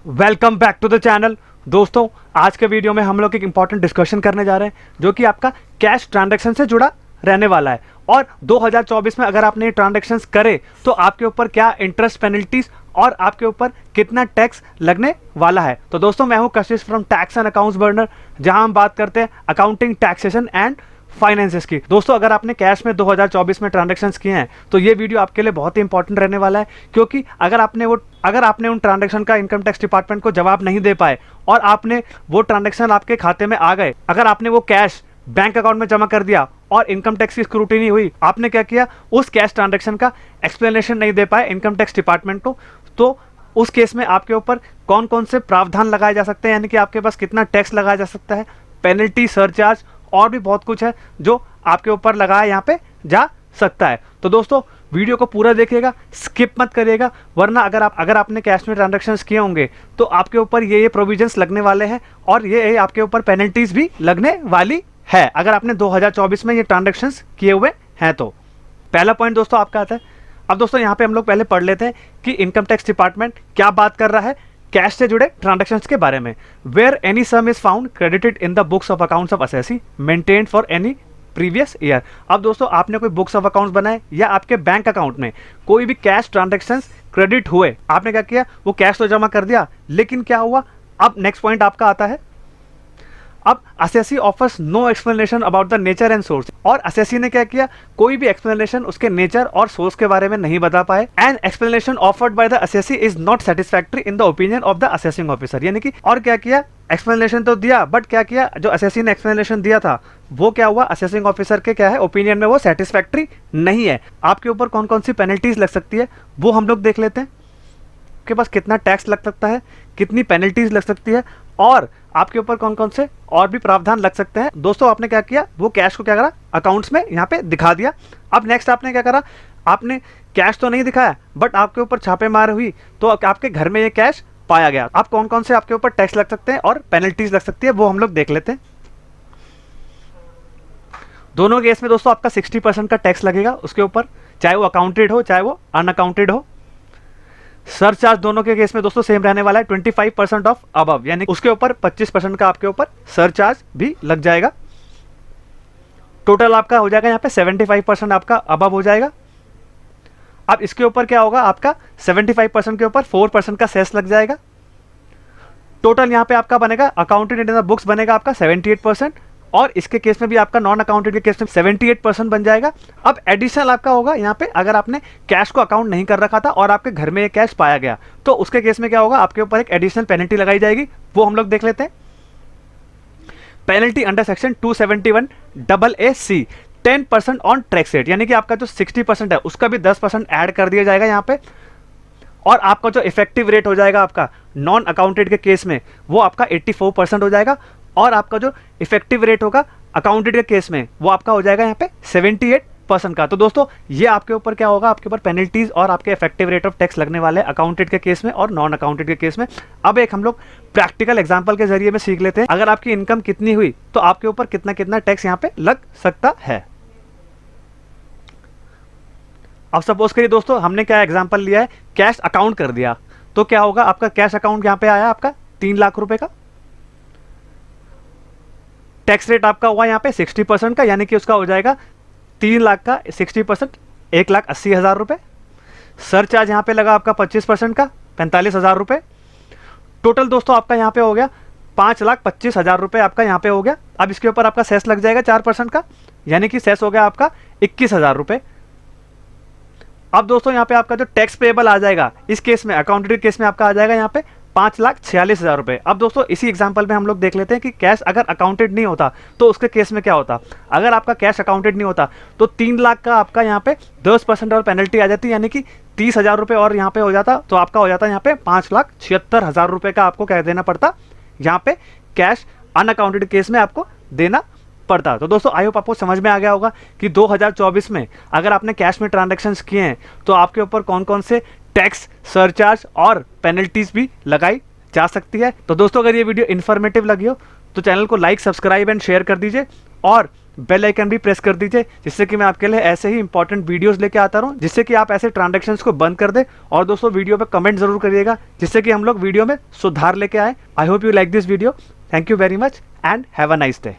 Welcome back to the channel. दोस्तों, आज के वीडियो में हम लोग एक इंपॉर्टेंट डिस्कशन करने जा रहे हैं जो कि आपका कैश ट्रांजैक्शन से जुड़ा रहने वाला है। और 2024 में अगर आपने ये ट्रांजैक्शंस करे तो आपके ऊपर क्या इंटरेस्ट पेनल्टीज और आपके ऊपर कितना टैक्स लगने वाला है। तो दोस्तों, मैं हूं कशिश from tax and accounts burner, जहां हम बात करते हैं अकाउंटिंग, टैक्सेशन एंड फाइनेंसेस की। दोस्तों, अगर आपने कैश में 2024 में ट्रांजैक्शंस किए हैं तो ये वीडियो आपके लिए बहुत ही इंपॉर्टेंट रहने वाला है, क्योंकि अगर आपने उन ट्रांजैक्शन का इनकम टैक्स डिपार्टमेंट को जवाब नहीं दे पाए और आपने वो ट्रांजैक्शन आपके खाते में आ गए, अगर आपने वो कैश बैंक अकाउंट में जमा कर दिया और इनकम टैक्स की स्क्रूटिनी हुई, आपने क्या किया, उस कैश ट्रांजैक्शन का एक्सप्लेनेशन नहीं दे पाए इनकम टैक्स डिपार्टमेंट को, तो उस केस में आपके ऊपर कौन कौन से प्रावधान लगाए जा सकते हैं, यानी कि आपके पास कितना टैक्स लगाया जा सकता है, पेनल्टी, सरचार्ज और भी बहुत कुछ है जो आपके ऊपर लगाया यहाँ पे जा सकता है। तो दोस्तों, वीडियो को पूरा देखिएगा, स्किप मत करिएगा, वरना अगर आपने कैश में ट्रांजैक्शंस किए होंगे तो आपके ऊपर ये प्रोविजंस लगने वाले हैं और ये आपके ऊपर पेनल्टीज भी लगने वाली है अगर आपने 2024 में ये ट्रांजैक्शंस किए हुए हैं। तो पहला पॉइंट दोस्तों आपका आता है। अब दोस्तों, यहाँ पे हम लोग पहले पढ़ लेते हैं कि इनकम टैक्स डिपार्टमेंट क्या बात कर रहा है कैश से जुड़े ट्रांजैक्शंस के बारे में। Where any sum is found credited in the books of accounts of assessee maintained for any previous year. अब दोस्तों, आपने कोई बुक्स ऑफ अकाउंट्स बनाए या आपके बैंक अकाउंट में कोई भी कैश ट्रांजैक्शंस क्रेडिट हुए, आपने क्या किया, वो कैश तो जमा कर दिया, लेकिन क्या हुआ, अब नेक्स्ट पॉइंट आपका आता है। अब assessee offers no explanation about the nature and source, और असेसी ने क्या किया, कोई भी एक्सप्लेनेशन उसके नेचर और सोर्स के बारे में नहीं बता पाए। And explanation offered by the assessee is not satisfactory in the opinion of the assessing officer, यानी कि और क्या किया, एक्सप्लेनेशन तो दिया, बट क्या किया, जो असेसी ने एक्सप्लेनेशन दिया था वो क्या हुआ, असेसिंग ऑफिसर के क्या है ओपिनियन में वो सेटिस्फैक्टरी नहीं है। आपके ऊपर कौन कौन सी पेनल्टीज लग सकती है वो हम लोग देख लेते हैं। आपके पास कितना टैक्स लग सकता है, कितनी पेनल्टीज लग सकती है और आपके ऊपर कौन कौन से और भी प्रावधान लग सकते हैं। दोस्तों, आपने क्या किया, वो कैश को क्या करा, अकाउंट्स में यहाँ पे दिखा दिया। अब नेक्स्ट आपने क्या करा, आपने कैश तो नहीं दिखाया बट आपके ऊपर छापेमार हुई तो आपके घर में ये कैश पाया गया। अब कौन कौन से आपके ऊपर टैक्स लग सकते हैं और पेनल्टीज लग सकती है वो हम लोग देख लेते हैं। दोनों केस में दोस्तों आपका 60% का टैक्स लगेगा उसके ऊपर, चाहे वो अकाउंटेड हो चाहे वो अनअकाउंटेड हो। सरचार्ज दोनों के केस में दोस्तों सेम रहने वाला है, 25% ऑफ अबव, यानी उसके ऊपर 25% का आपके ऊपर सरचार्ज भी लग जाएगा। टोटल आपका हो जाएगा यहाँ पे 75% आपका अबव हो जाएगा। अब इसके ऊपर क्या होगा, आपका 75% के ऊपर 4% का सेस लग जाएगा। टोटल यहाँ पे आपका बनेगा अकाउंटेड इन द बुक्स बनेगा आपका 78%, और इसके केस में भी आपका नॉन अकाउंटेड के केस में 78% बन जाएगा। अब एडिशनल आपका होगा यहाँ पे, अगर आपने कैश को अकाउंट नहीं कर रखा था और आपके घर में ये कैश पाया गया तो उसके केस में क्या होगा, आपके ऊपर एक एडिशनल पेनल्टी लगाई जाएगी, वो हम लोग देख लेते हैं। Penalty under section 271AA(C) 10% on tax rate, यानी कि आपका जो 60% है उसका भी 10% ऐड कर दिया जाएगा यहाँ पे, और आपका जो इफेक्टिव रेट हो जाएगा आपका नॉन अकाउंटेड के केस में वो आपका 84% हो जाएगा, और आपका जो इफेक्टिव रेट होगा अकाउंटेड के केस में वो आपका हो जाएगा यहाँ पे 78% का। तो दोस्तों, ये आपके ऊपर क्या होगा, आपके ऊपर पेनल्टीज और आपके इफेक्टिव रेट ऑफ टैक्स लगने वाले हैं अकाउंटेड के केस में और नॉन अकाउंटेड के केस में। अब एक हम लोग प्रैक्टिकल एग्जांपल के जरिए में सीख लेते हैं, अगर आपकी इनकम कितनी हुई तो आपके ऊपर कितना कितना टैक्स यहाँ पे लग सकता है। अब सपोज करिए दोस्तों, हमने क्या एग्जाम्पल लिया है, कैश अकाउंट कर दिया, तो क्या होगा, आपका कैश अकाउंट यहाँ पे आया आपका 3 लाख रुपए का, टैक्स रेट आपका हुआ यहाँ पे 60% का, यानी कि उसका हो जाएगा 3 लाख का 60% 1,80,000 रुपए। सरचार्ज यहाँ पे लगा आपका 25% का 45,000 रुपए। टोटल दोस्तों आपका यहाँ पे हो गया 5,25,000 रुपए आपका यहाँ पे हो गया। अब इसके ऊपर आपका सेस लग जाएगा 4% का, यानी कि सेस हो गया आपका 21,000 रुपए। अब दोस्तों यहाँ पे आपका जो टैक्स पेएबल आ जाएगा इस केस में, अकाउंटेड केस में आपका आ जाएगा यहाँ पे 5,46,000 रुपए। अब दोस्तों, इसी एग्जांपल में हम लोग देख लेते हैं कि कैश अगर अकाउंटेड नहीं होता तो उसके केस में क्या होता। अगर आपका कैश अकाउंटेड नहीं होता तो 3 लाख का आपका यहाँ पे 10% और पेनल्टी आ जाती, यानी कि 30,000 रुपए और यहाँ पे हो जाता, तो आपका हो जाता यहाँ पे 5,76,000 रुपए का आपको क्या देना पड़ता, यहाँ पे कैश अनअकाउंटेड केस में आपको देना पड़ता। तो दोस्तों, आई होप आपको समझ में आ गया होगा कि 2024 में अगर आपने कैश में ट्रांजैक्शंस किए हैं तो आपके ऊपर कौन कौन से टैक्स, सरचार्ज और पेनल्टीज भी लगाई जा सकती है। तो दोस्तों, अगर ये वीडियो इन्फॉर्मेटिव लगी हो तो चैनल को लाइक, सब्सक्राइब एंड शेयर कर दीजिए, और बेल आइकन भी प्रेस कर दीजिए, जिससे कि मैं आपके लिए ऐसे ही इंपॉर्टेंट वीडियोस लेके आता रहूं, जिससे कि आप ऐसे ट्रांजैक्शंस को बंद कर दे। और दोस्तों वीडियो पे कमेंट जरूर करिएगा, जिससे कि हम लोग वीडियो में सुधार लेके आए। I hope you like this video. Thank you very much and have a nice day.